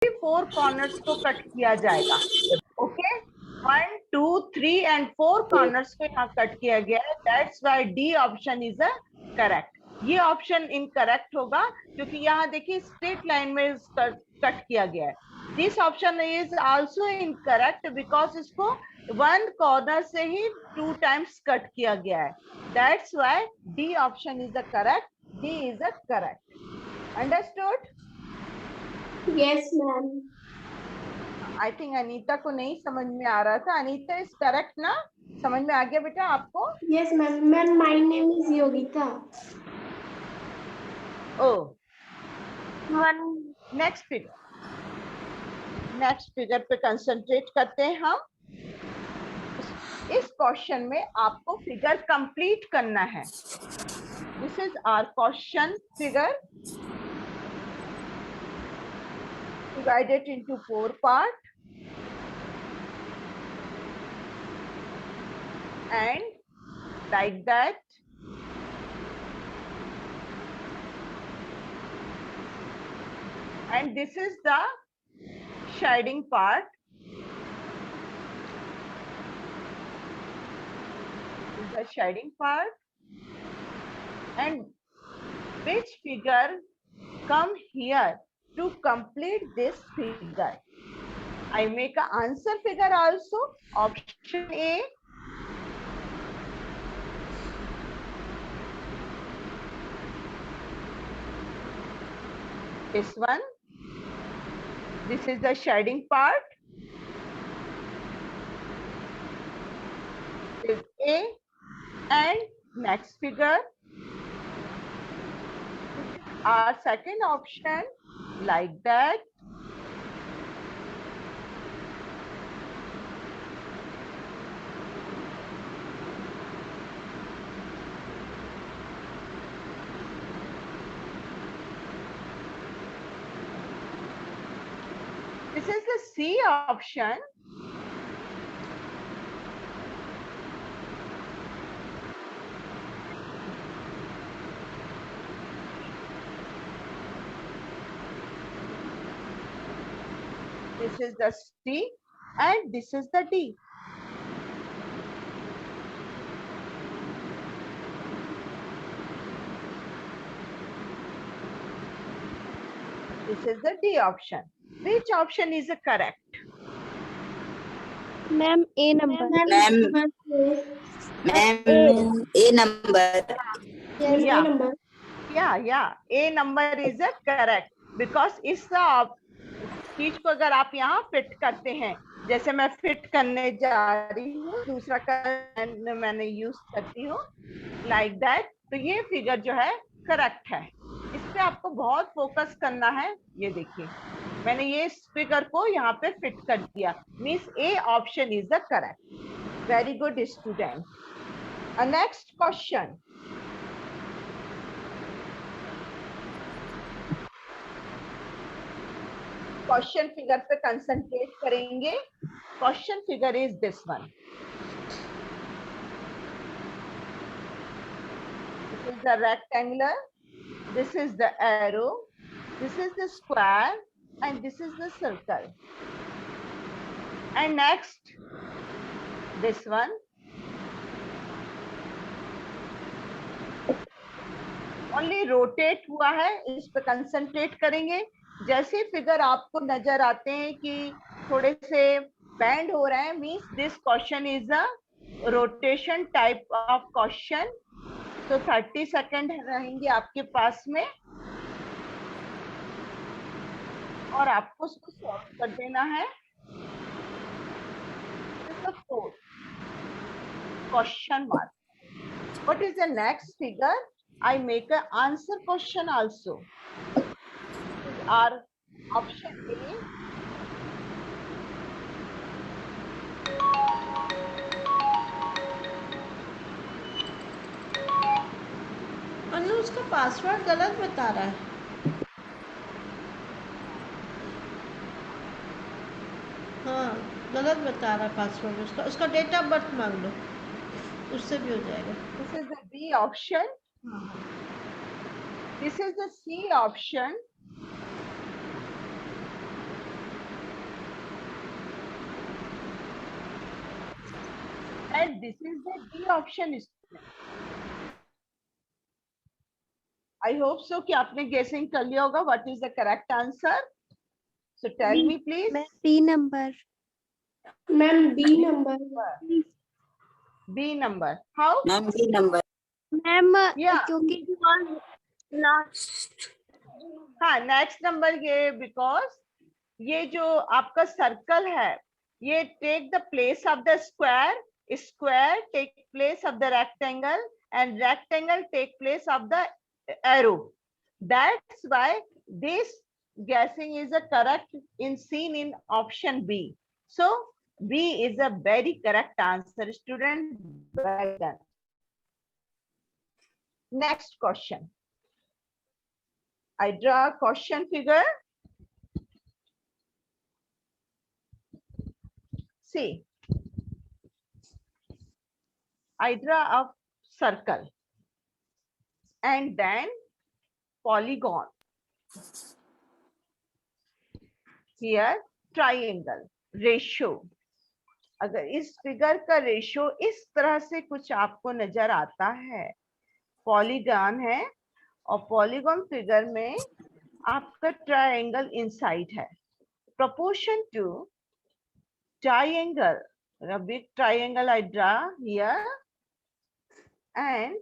4 corners को cut किया जाएगा। ओके, 1 2 3 एंड 4 कॉर्नर्स को यहाँ कट किया गया है। That's why D option is a correct. ये ऑप्शन इनकरेक्ट होगा क्योंकि यहाँ देखिए स्ट्रेट लाइन में कट किया गया है। This option is also incorrect because इसको 1 कॉर्नर से ही 2 टाइम्स कट किया गया है। That's why D option is a correct. D is a correct. Understood? Yes ma'am. I think Anita को नहीं समझ में आ रहा था। अनीता इज करेक्ट ना? समझ में आ गया बेटा आपको? Yes ma'am. Ma'am my name is Yogita. Oh, next figure पे कंसंट्रेट करते हैं हम। इस क्वेश्चन में आपको फिगर कंप्लीट करना है। This is our question figure divided into 4 parts and like that and this is the shading part. This is the shading part and which figure come here to complete this figure. I make an answer figure also. Option A, this one. This is the shading part. This is A and next figure. Our second option like that. This is the C option. This is the C and this is the D. This is the D option. Which option is correct? Ma'am A number. Ma'am A number. Yeah, A number is correct because इस चीज को अगर आप यहाँ fit करते हैं, जैसे मैं फिट करने जा रही हूँ, दूसरा कलर मैंने यूज करती हूँ लाइक दैट, तो ये फिगर जो है करेक्ट है। इस पे आपको बहुत फोकस करना है। ये देखिए मैंने ये फिगर को यहाँ पे फिट कर दिया, means A option is the correct. Very good student. Next question. Question figure पे कंसंट्रेट करेंगे। Question figure is this one. This is the rectangular, this is the arrow, this is the square and this is the circle. And next this one. Only rotate हुआ है, इस पे concentrate करेंगे। जैसे figure आपको नजर आते हैं कि थोड़े से बैंड हो रहे हैं, means this question is a rotation type of question. तो 30 सेकंड रहेंगे आपके पास में और आपको उसको सॉल्व कर देना है। Question mark. What is the next figure? I make an answer question also. Our option A. अनु उसका पासवर्ड गलत बता रहा है। हाँ गलत बता रहा है पासवर्ड उसका। उसका डेट ऑफ बर्थ मांग लो, उससे भी हो जाएगा। This is the B option. This is the C option. this is the D option. I hope so कि आपने guessing कर लिया होगा. What is the correct answer? So tell me please. B number. Ma'am, B number. B number. How? Ma'am, B number. Ma'am, Yeah. क्योंकि last. हाँ, next number ये because ये जो आपका circle है, ये take the place of the square, square take place of the rectangle, and rectangle take place of the arrow. That's why this guessing is a correct seen in option B. So B is a very correct answer, student. Well done. Next question. I draw a question figure. See, I draw a circle and then polygon. Here triangle, ratio. अगर इस figure का ratio इस तरह से कुछ आपको नजर आता है, पॉलीगॉन है और पॉलीगॉन फिगर में आपका ट्रायंगल इनसाइड है, proportion to triangle, a big triangle I draw here, and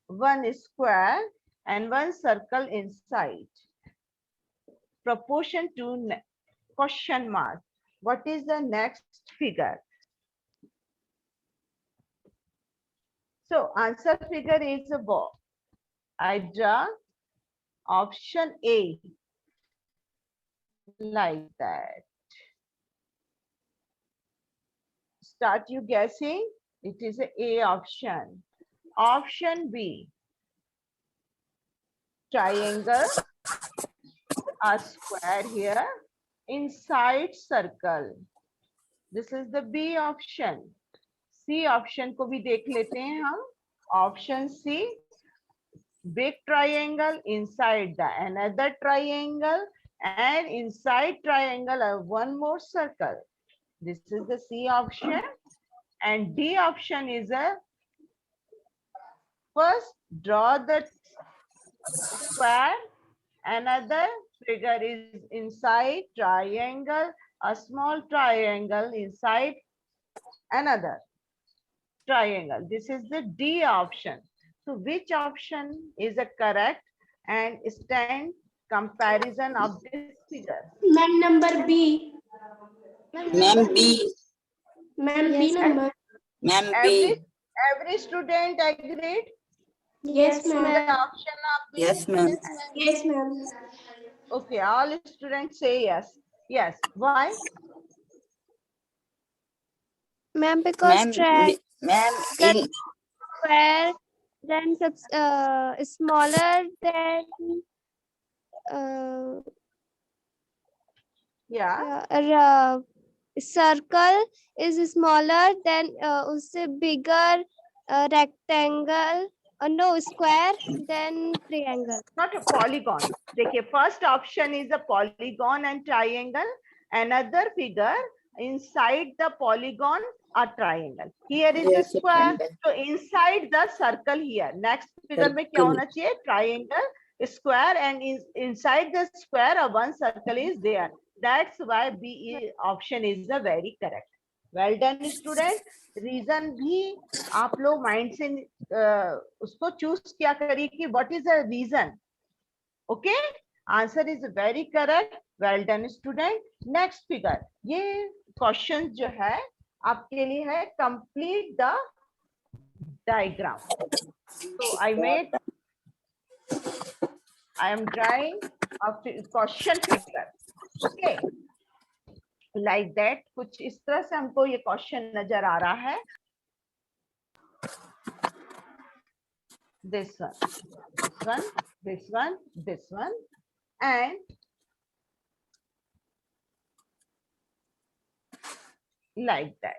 one square and one circle inside, proportion to question mark. What is the next figure? So answer figure is a box. I draw option A like that. Start you guessing. It is a option. Option B, triangle, a square here, inside circle. This is the B option. C option को भी देख लेते हैं हम. Option C, big triangle inside the another triangle, and inside triangle one more circle. This is the C option. And D option is a first draw the square, another figure is inside triangle, a small triangle inside another triangle. This is the D option. So which option is a correct and stand comparison of this figure? Ma'am, number B. Ma'am, B. Ma'am, B number. Ma'am, B. Every student agreed? Yes, The ma'am. option of B? Yes, ma'am. Yes, ma'am. Okay, all students say yes. Yes. Why? Ma'am, because Ma'am, in square then smaller than Yeah. circle is smaller than उससे bigger rectangle no square then triangle. Not a polygon. देखिए, first option is a polygon and triangle. Another figure inside the polygon a triangle. Here is Yes, the square. triangle. So inside the circle here. Next figure में क्या होना चाहिए? Triangle, square, and inside the square one circle is there. That's why B option is the very correct. Well done, student. Reason भी आप लोग mind से उसको choose क्या करिए कि what is the reason? Okay, answer is very correct. Well done, student. Next figure. ये question जो है आपके लिए है complete the diagram. So I am drawing a question figure. Okay, like that. कुछ इस तरह से हमको ये question नजर आ रहा है. This one, this one, this one, this one, and like that.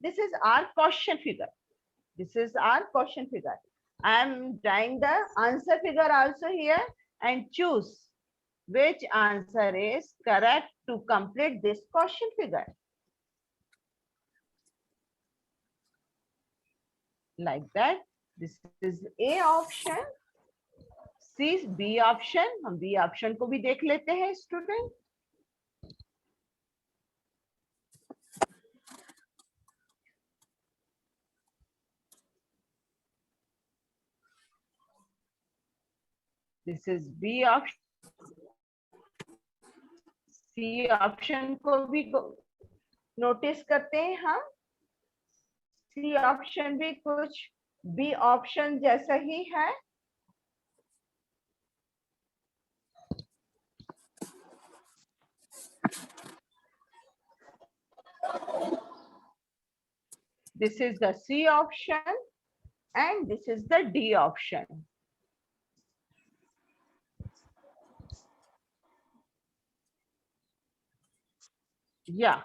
This is our question figure. This is our question figure. I am drawing the answer figure also here and choose which answer is correct to complete this question figure. like that. This is A option. C is B option. हम B option को भी देख लेते हैं student. This is B option. C option को भी notice करते हैं हम. C option भी कुछ B option जैसा ही है. This is the C option and this is the D option. Yeah,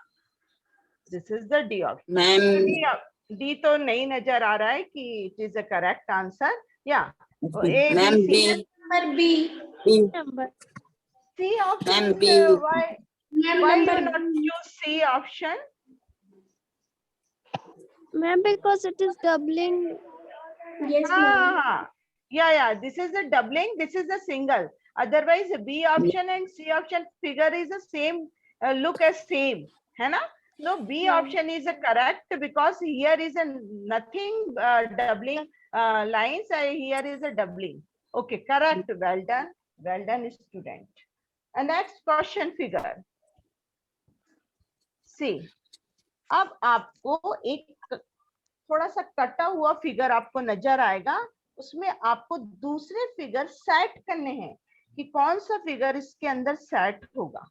this is the D option. Ma'am D तो नहीं नजर आ रहा है कि it is a correct answer. Yeah. A, ma'am B, C. B Number B. Number. C option. Ma'am, B. Why Ma'am, you number not choose C option? Ma'am, because it is doubling. Yes, ma'am. Ah, yeah. This is the doubling. This is the single. Otherwise, B option and C option figure is the same. Look as same, है ना? No, B option is correct because here is a nothing doubling lines. Here is a doubling. Okay, correct. Well done, student. And next question figure. See, अब आपको एक थोड़ा सा कटा हुआ figure आपको नजर आएगा. उसमें आपको दूसरे फिगर सेट करने हैं कि कौन सा फिगर इसके अंदर सेट होगा.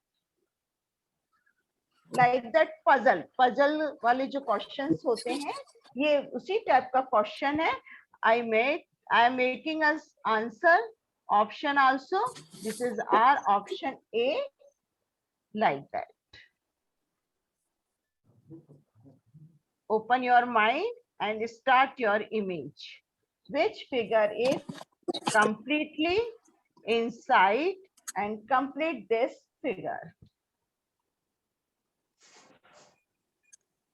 लाइक दैट पजल वाले जो क्वेश्चंस होते हैं, ये उसी टाइप का क्वेश्चन है. I am making us answer option also. This is our option A, like that. Open your mind and start your image. Which figure is completely inside and complete this figure?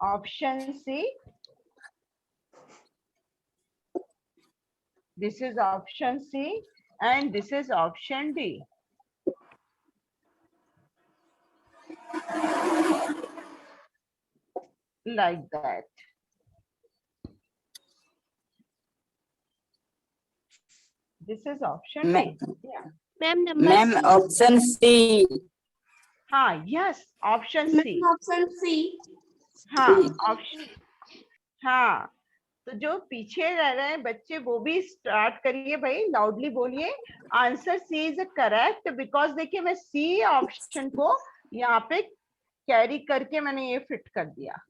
Option C. This is option C and this is option D. Like that. This is option D. Yeah. Ma'am, number ma'am C. Option C. हाँ, yes, option C. Ma'am, option C. हाँ, option. हाँ, तो जो पीछे रह रहे हैं बच्चे वो भी स्टार्ट करिए भाई, लाउडली बोलिए. Answer C is correct because देखिए मैं सी ऑप्शन को यहाँ पे कैरी करके मैंने ये फिट कर दिया.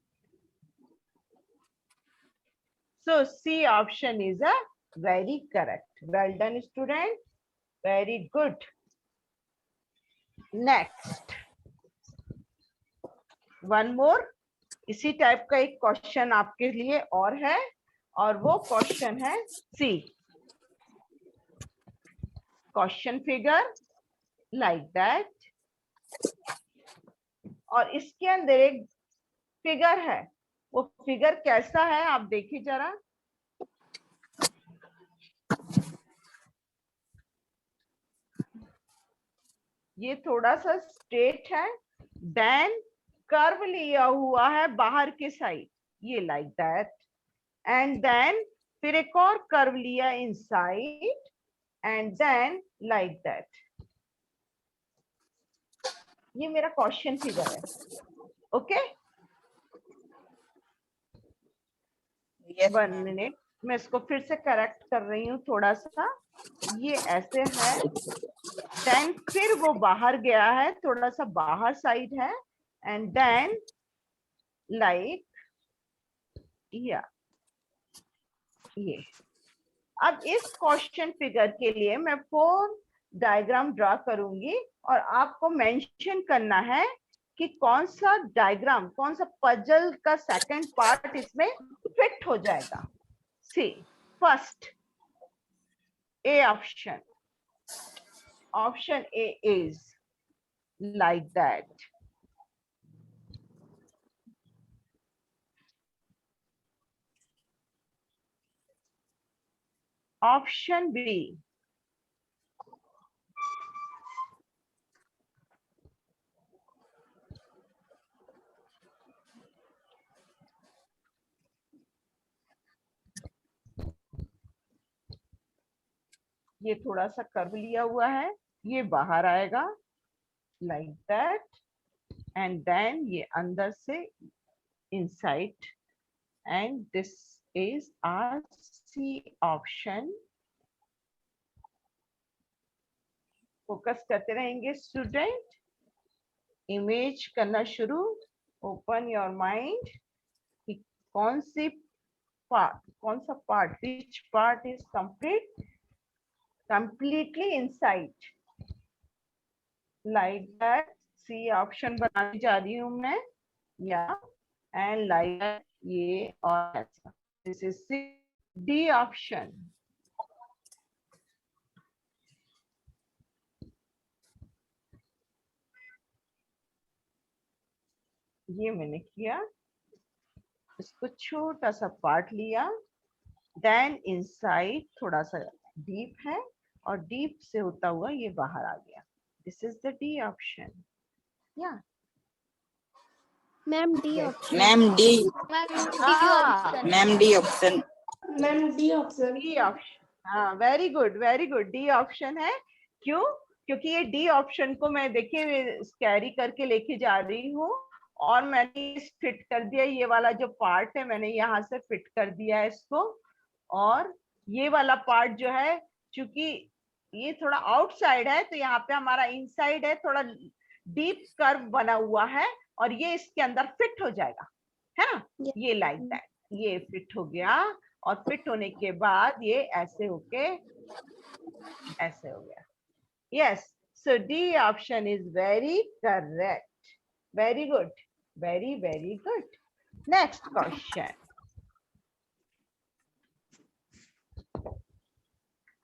So C option is a very correct. Well done student, very good. Next one more. इसी टाइप का एक क्वेश्चन आपके लिए और है, और वो क्वेश्चन है C. Question figure like that. और इसके अंदर एक फिगर है. वो फिगर कैसा है आप देखिए जरा. ये थोड़ा सा स्ट्रेट है, देन कर्व लिया हुआ है बाहर के साइड, ये लाइक दैट. एंड देन फिर एक और कर्व लिया inside and then like that. ये मेरा क्वेश्चन फिगर है. ओके, वन मिनट, मैं इसको फिर से करेक्ट कर रही हूँ थोड़ा सा. ये ऐसे है, देन फिर वो बाहर गया है, थोड़ा सा बाहर साइड है, एंड देन लाइक या ये. अब इस क्वेश्चन फिगर के लिए मैं 4 डायग्राम ड्रा करूंगी और आपको मेंशन करना है कि कौन सा डायग्राम, कौन सा पजल का सेकंड पार्ट इसमें फिट हो जाएगा. C first A option. Option A is like that. Option B, ये थोड़ा सा कर्व लिया हुआ है, ये बाहर आएगा लाइक दैट, एंड देन ये अंदर से inside, and this is our C option. Focus करते रहेंगे स्टूडेंट, इमेज करना शुरू, ओपन योर माइंड कि कौन सी पार्ट, कौन सा part, which part is completely inside, like that। सी ऑप्शन बनाने जा रही हूं मैं, या एंड लाइक ये और ऐसा, this is C. D option, ये मैंने किया, इसको छोटा सा पार्ट लिया, देन इनसाइड थोड़ा सा डीप है और डीप से होता हुआ ये बाहर आ गया, this is the D option. या Ma'am, D Yes. option. Ma'am, D. हाँ, Ma'am, D option. Ma'am D option. D option, हाँ very good very good, D option है। क्यों? क्योंकि ये डी ऑप्शन को मैं देखिए कैरी करके लेके जा रही हूँ, और मैंने फिट कर दिया, ये वाला जो पार्ट है मैंने यहाँ से फिट कर दिया है इसको, और ये वाला पार्ट जो है चूंकि ये थोड़ा आउटसाइड है तो यहाँ पे हमारा इनसाइड है, थोड़ा डीप कर्व बना हुआ है, और ये इसके अंदर फिट हो जाएगा, है ना? Yes. ये लाइक दैट, ये फिट हो गया, और फिट होने के बाद ये ऐसे होके ऐसे हो गया। Yes, so D option is very correct, very good, very very good. Next question,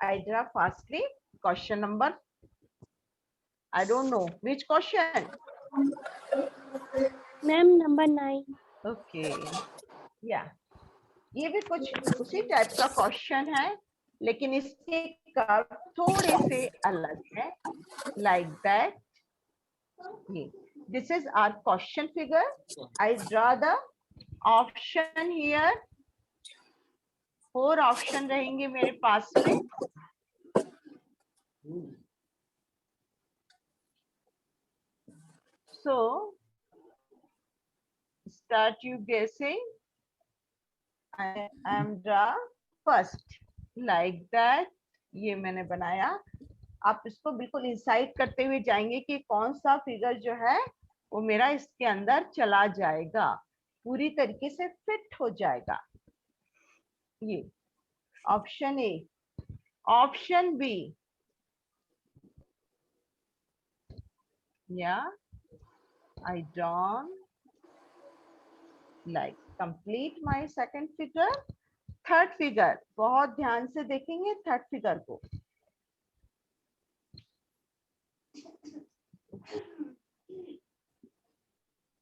I draw fastly question number, I don't know which question. Ma'am, number 9. Okay, yeah, ये भी कुछ उसी टाइप का क्वेश्चन है, लेकिन इसके कर्व थोड़े से अलग है, लाइक दैट। ये this is our question figure, I draw the option here, 4 option रहेंगे मेरे पास में। So start you guessing. I am draw first like that, ये मैंने बनाया। आप इसको बिल्कुल इंसाइड करते हुए जाएंगे कि कौन सा फिगर जो है वो मेरा इसके अंदर चला जाएगा, पूरी तरीके से फिट हो जाएगा। ये ऑप्शन ए, ऑप्शन बी, या I drawn like complete my second figure। Third figure बहुत ध्यान से देखेंगे, थर्ड फिगर को।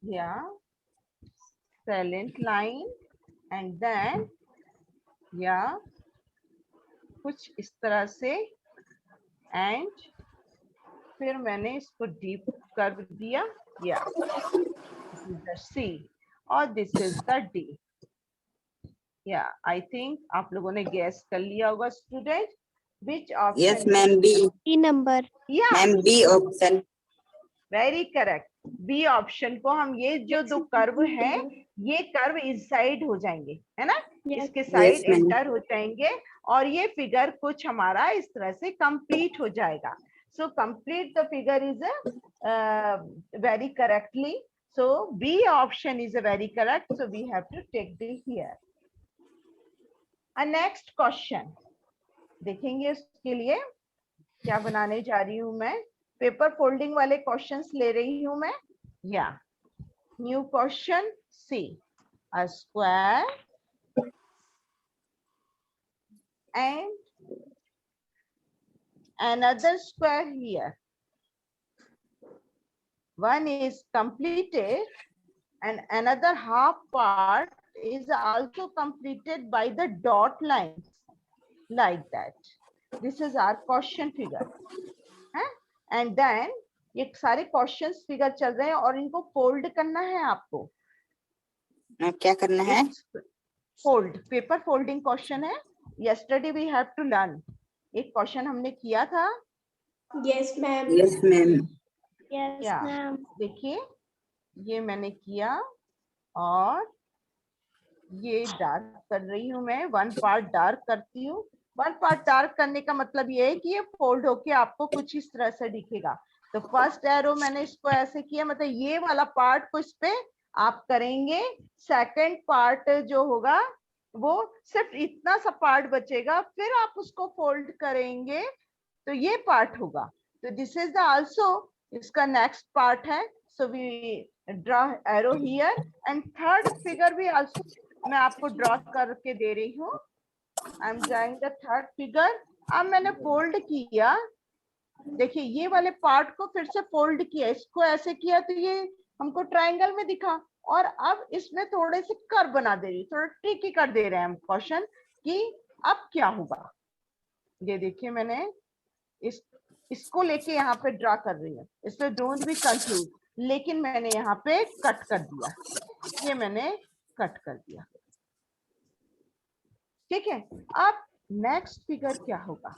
Yeah, silent line and then yeah, कुछ इस तरह से, एंड फिर मैंने इसको डीप कर दिया, या दिस इज द सी और दिस इज द डी। या आई थिंक आप लोगों ने गैस कर लिया होगा student, which option? Yes, ma'am, B. D number. या Ma'am, B option. Very correct, B option को हम, ये जो दो कर्व है ये कर्व इनसाइड हो जाएंगे, है ना? Yes. इसके साइड ma'am. एंटर हो जाएंगे और ये फिगर कुछ हमारा इस तरह से कंप्लीट हो जाएगा। So complete the figure is very correctly, so B option is very correct, so we have to take the here. A next question देखेंगे, उसके लिए क्या बनाने जा रही हूं मैं, पेपर फोल्डिंग वाले क्वेश्चंस ले रही हूं मैं। या new question, see a square and another square here. One is completed and another half part is also completed by the dot lines. like that. This is our question figure है, and then ये सारे questions figure चल रहे हैं और इनको fold करना है आपको. क्या करना है? फोल्ड, पेपर फोल्डिंग क्वेश्चन है. yesterday we have to learn. एक क्वेश्चन हमने किया था. Yes, ma'am. Yes ma'am. Yes, Yeah. ma'am. देखिए ये मैंने किया और ये डार्क कर रही हूँ मैं. वन पार्ट डार्क करती हूँ. वन पार्ट डार्क करने का मतलब ये है कि ये फोल्ड होके आपको कुछ इस तरह से दिखेगा. तो फर्स्ट एरो मैंने इसको ऐसे किया, मतलब ये वाला पार्ट को इस पे आप करेंगे. सेकंड पार्ट जो होगा वो सिर्फ इतना सा पार्ट बचेगा, फिर आप उसको फोल्ड करेंगे तो ये पार्ट होगा. तो दिस इज द आल्सो इसका नेक्स्ट पार्ट है. So we draw arrow here and third figure भी आल्सो मैं आपको ड्रॉ करके दे रही हूँ. I am drawing the third figure. अब मैंने फोल्ड किया. देखिए ये वाले पार्ट को फिर से फोल्ड किया, इसको ऐसे किया तो ये हमको ट्रायंगल में दिखा. और अब इसमें थोड़े से कर्व बना दे रही, थोड़ा ट्रिकी कर दे रहे हैं हम क्वेश्चन कि अब क्या होगा. ये देखिए मैंने इसको लेके यहाँ पे ड्रा कर रही हूँ. इससे डोंट बी कंफ्यूज. लेकिन मैंने यहाँ पे कट कर दिया. ये मैंने कट कर दिया. ठीक है. अब नेक्स्ट फिगर क्या होगा?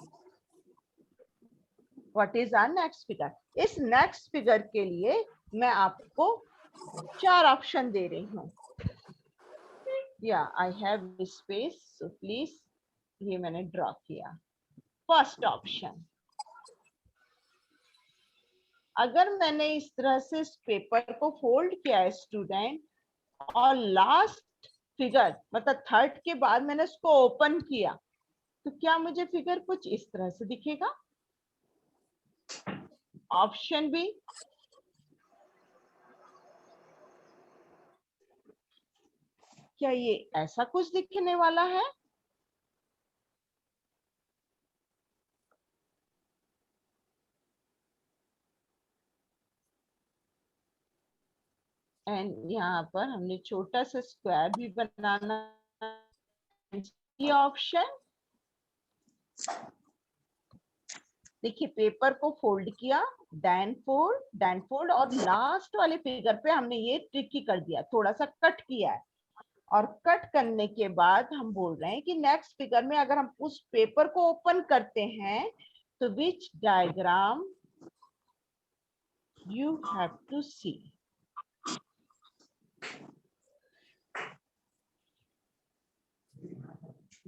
What is our next figure? इस नेक्स्ट फिगर के लिए मैं आपको 4 ऑप्शन दे रही हूँ. या I have space, so please ये मैंने ड्रॉ किया. फर्स्ट ऑप्शन, अगर मैंने इस तरह से इस पेपर को फोल्ड किया है स्टूडेंट, और लास्ट फिगर मतलब थर्ड के बाद मैंने इसको ओपन किया, तो क्या मुझे फिगर कुछ इस तरह से दिखेगा? ऑप्शन बी, क्या ये ऐसा कुछ दिखने वाला है? एंड यहाँ पर हमने छोटा सा स्क्वायर भी बनाना. ये ऑप्शन देखिए, पेपर को फोल्ड किया, देन फोल्ड और लास्ट वाले फिगर पे हमने ये ट्रिकी कर दिया, थोड़ा सा कट किया है. और कट करने के बाद हम बोल रहे हैं कि नेक्स्ट फिगर में अगर हम उस पेपर को ओपन करते हैं तो which diagram you have to see.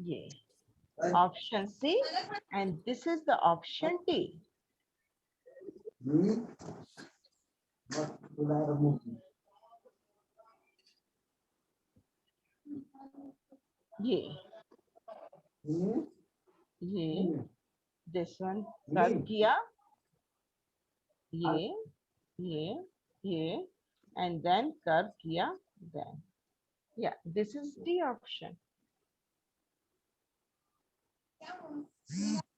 ये option C and this is the option D. ये दिस वन कर्व किया, ये एंड देन कर्व किया, देन या this is D option.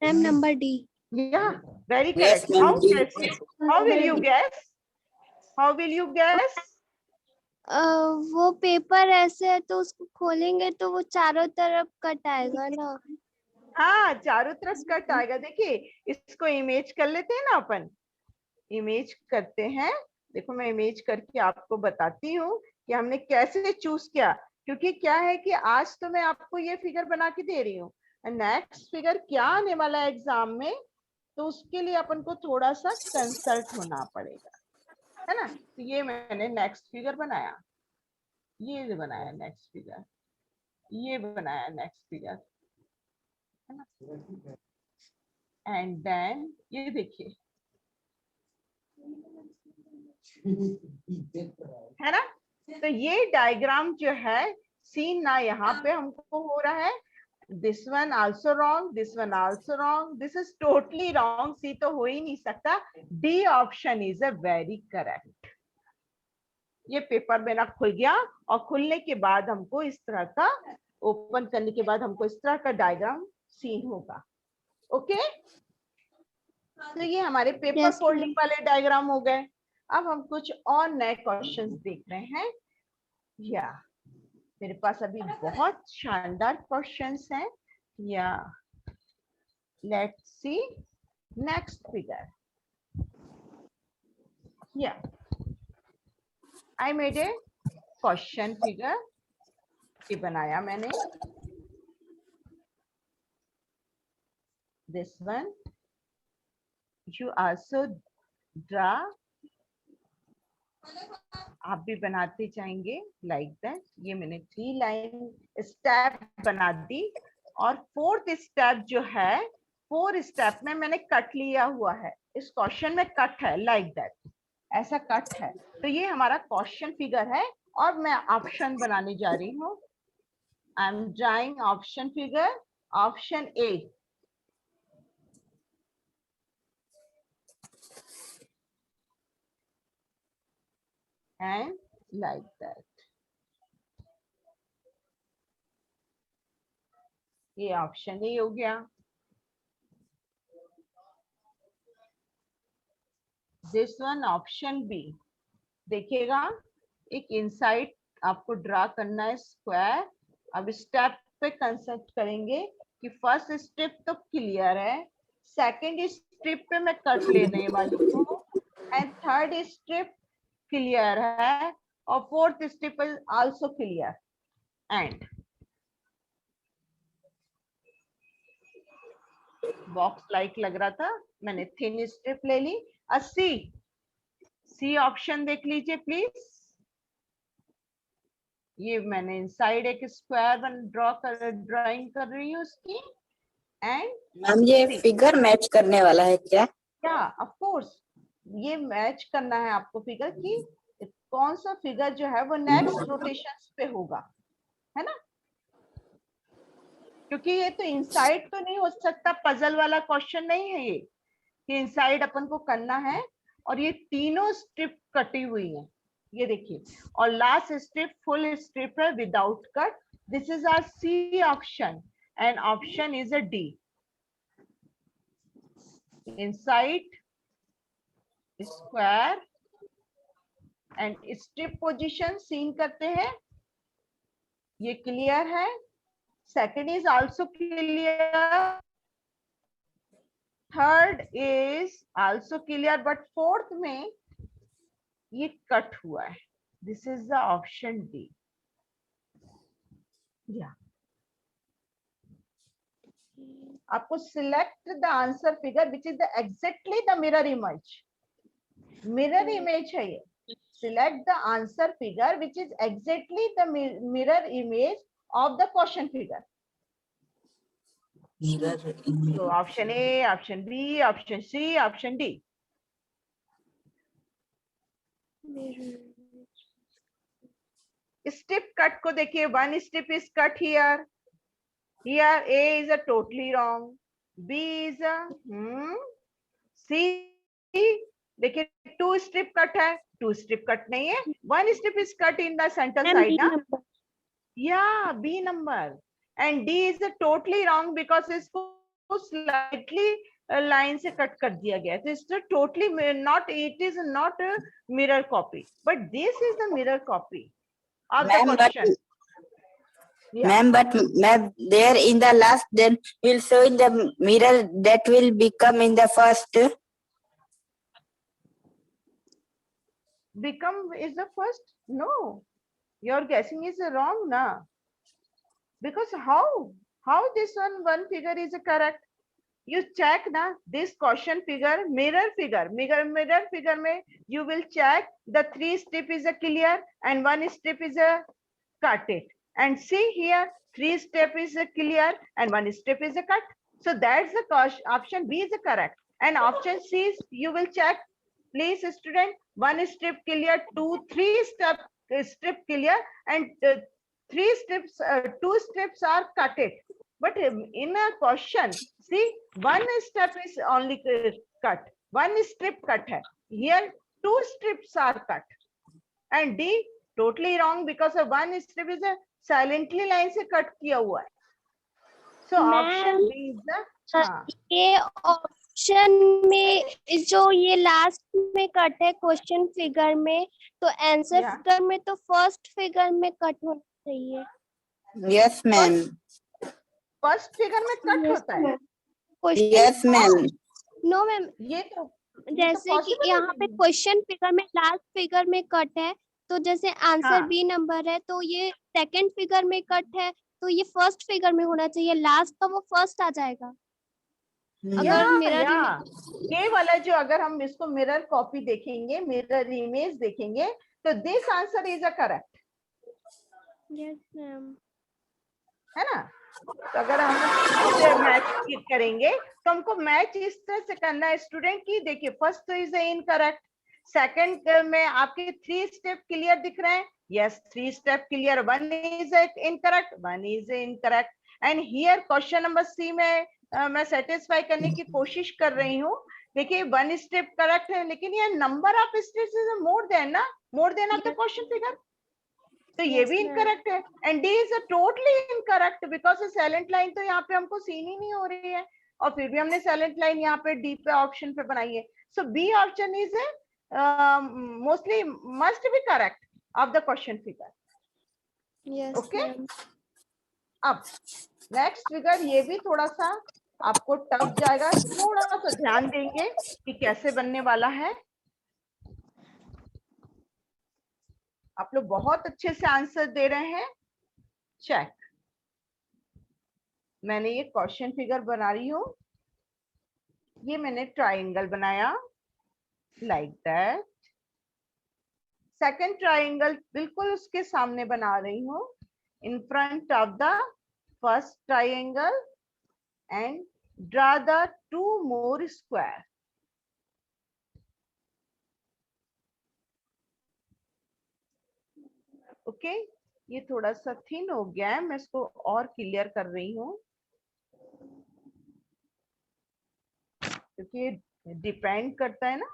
Ma'am, number D. Yeah, very Yes, correct. ma'am. How guess? How will you guess? How will you guess? वो paper ऐसे है तो उसको खोलेंगे तो वो चारों तरफ कट आएगा ना. हाँ, चारों तरफ कट आएगा. देखिए इसको इमेज कर लेते हैं ना अपन. इमेज करते हैं. देखो मैं इमेज करके आपको बताती हूँ कि हमने कैसे चूज किया. क्योंकि क्या है कि आज तो मैं आपको ये फिगर बना के दे रही हूँ, नेक्स्ट फिगर क्या आने वाला है एग्जाम में, तो उसके लिए अपन को थोड़ा सा कंसल्ट होना पड़ेगा, है ना. तो ये मैंने नेक्स्ट फिगर बनाया, ये बनाया नेक्स्ट फिगर, ये बनाया नेक्स्ट फिगर, है ना. एंड देन ये देखिए, है ना. तो ये डायग्राम जो है सीन ना यहाँ पे हमको हो रहा है. This one also wrong, this one also wrong, this is totally wrong. C तो हो ही नहीं सकता. D option is a very correct. ये पेपर मेरा खुल गया और खुलने के बाद हमको इस तरह का, ओपन करने के बाद हमको इस तरह का डायग्राम सीन होगा. ओके. तो ये हमारे पेपर Yes, फोल्डिंग वाले डायग्राम हो गए. अब हम कुछ और नए क्वेश्चंस देख रहे हैं. या मेरे पास अभी बहुत शानदार क्वेश्चंस हैं. या Let's see next figure. Yeah, I made a question figure. ये बनाया मैंने. This one. You also draw. आप भी बनाते जाएंगे like that. ये मैंने 3 लाइन स्टेप बना दी और 4th स्टेप जो है 4 स्टेप में मैंने कट लिया हुआ है. इस क्वेश्चन में कट है like that. ऐसा कट है. तो ये हमारा क्वेश्चन फिगर है और मैं ऑप्शन बनाने जा रही हूँ. I am drawing option figure. Option A. And like that. ये ऑप्शन ए हो गया. This one option B. देखिएगा एक इनसाइड आपको ड्रा करना है स्क्वायर. अब स्टेप पे कंसेप्ट करेंगे कि फर्स्ट स्टेप तो क्लियर है, सेकंड स्टेप पे मैं कट लेने वाली हूँ एंड थर्ड स्टेप क्लियर है और fourth step is also clear. And box like लग रहा था, मैंने थिन स्ट्रिप ले ली. 80 सी ऑप्शन देख लीजिए प्लीज. ये मैंने इनसाइड एक स्क्वायर ड्राइंग कर रही हूँ उसकी. एंड मैम ये फिगर मैच करने वाला है क्या? या ऑफ कोर्स ये मैच करना है आपको फिगर की कौन सा फिगर जो है वो नेक्स्ट रोटेशन पे होगा, है ना. क्योंकि ये तो इनसाइड तो नहीं हो सकता, पजल वाला क्वेश्चन नहीं है ये कि इनसाइड अपन को करना है. और ये तीनों स्ट्रिप कटी हुई है, ये देखिए. और लास्ट स्ट्रिप फुल स्ट्रिप है without cut. This is our C option and option is a D. Inside square and strip position seen करते हैं. ये क्लियर है. Second is also clear. Third is also clear but fourth में ये cut हुआ है. This is the option D. या आपको select the answer figure which is the exactly the mirror image. Mirror image है ये. select the answer figure which is exactly the mirror image of the question figure. So option A, option B, option C, option D. Strip cut को देखिए. one strip is cut here. Here A is a totally wrong. B is a C. देखिए 2 strip cut है. 2 strip cut नहीं है. 1 strip is cut in the center side. ना? Yeah, B number. And D is totally wrong because इसको slightly line से cut कर दिया गया. So it's totally not. It is not a mirror copy, but this is the mirror copy of the question. Ma'am, but ma'am, there in the last, then will show in the mirror that will become in the first. Become is the first? No, your guessing is wrong na. Because how this one figure is correct? You check na this question figure, mirror figure में you will check the 3 strip is a clear and 1 strip is a cut it. And see here 3 step is a clear and 1 strip is a cut. So that's the option B is correct. And option C is you will check. Please student, 1 strip clear, 3 strip clear and 3 strips, 2 strips are cutted. But in a question, see 1 step is only cut, 1 strip cut hai. Here 2 strips are cut. And D totally wrong because 1 strip is a silently line se cut kiya hua hai. So option B is the ये option में जो ये last में cut है question figure में, तो answer figure में तो फर्स्ट फिगर में कट होना चाहिए. Yes, ma'am. फर्स्ट फिगर में कट होता है. Question Yes, ma'am. No ma'am, ये तो जैसे कि possible है यहाँ पे नहीं। क्वेश्चन फिगर में लास्ट फिगर में कट है, तो जैसे आंसर हाँ। बी नंबर है तो ये सेकंड फिगर में कट है, तो ये फर्स्ट फिगर में होना चाहिए, लास्ट का वो फर्स्ट आ जाएगा। अगर मिरर ये वाला जो, अगर हम इसको मिरर कॉपी देखेंगे, मिरर इमेज देखेंगे, तो this answer is a correct, yes ma'am, है ना। तो अगर हम मैच करेंगे तो हमको मैच इस तरह से करना है स्टूडेंट की। देखिए फर्स्ट तो इज इनकरेक्ट, सेकंड में आपके 3 स्टेप क्लियर दिख रहे हैं, yes 3 step clear, 1 is incorrect, 1 is incorrect. And here question number C में मैं सेटिस्फाई करने की कोशिश कर रही हूँ। देखिए 1 स्टेप करेक्ट है, लेकिन ये number of steps is more than ना, more than of the question figure, तो ये भी इनकरेक्ट है। And D is totally incorrect because silent line तो यहाँ पे हमको सीन ही नहीं हो रही है, और फिर भी हमने साइलेंट लाइन यहाँ पे डी पे ऑप्शन पे बनाई है। So B option is mostly must be correct of the question figure. Yes okay, ma'am, अब नेक्स्ट फिगर, ये भी थोड़ा सा आपको टफ जाएगा, थोड़ा सा ध्यान देंगे कि कैसे बनने वाला है। आप लोग बहुत अच्छे से आंसर दे रहे हैं, चेक। मैंने ये क्वेश्चन फिगर बना रही हूँ, ये मैंने ट्राइंगल बनाया लाइक दैट, सेकंड ट्राइंगल बिल्कुल उसके सामने बना रही हूँ, in front of the first triangle, and draw the 2 more square। Okay, ये थोड़ा सा थिन हो गया है, मैं इसको और क्लियर कर रही हूँ, क्योंकि डिपेंड करता है ना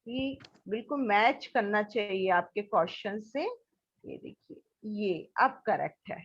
कि बिल्कुल मैच करना चाहिए आपके क्वेश्चन से। ये देखिए, ये अब करेक्ट है।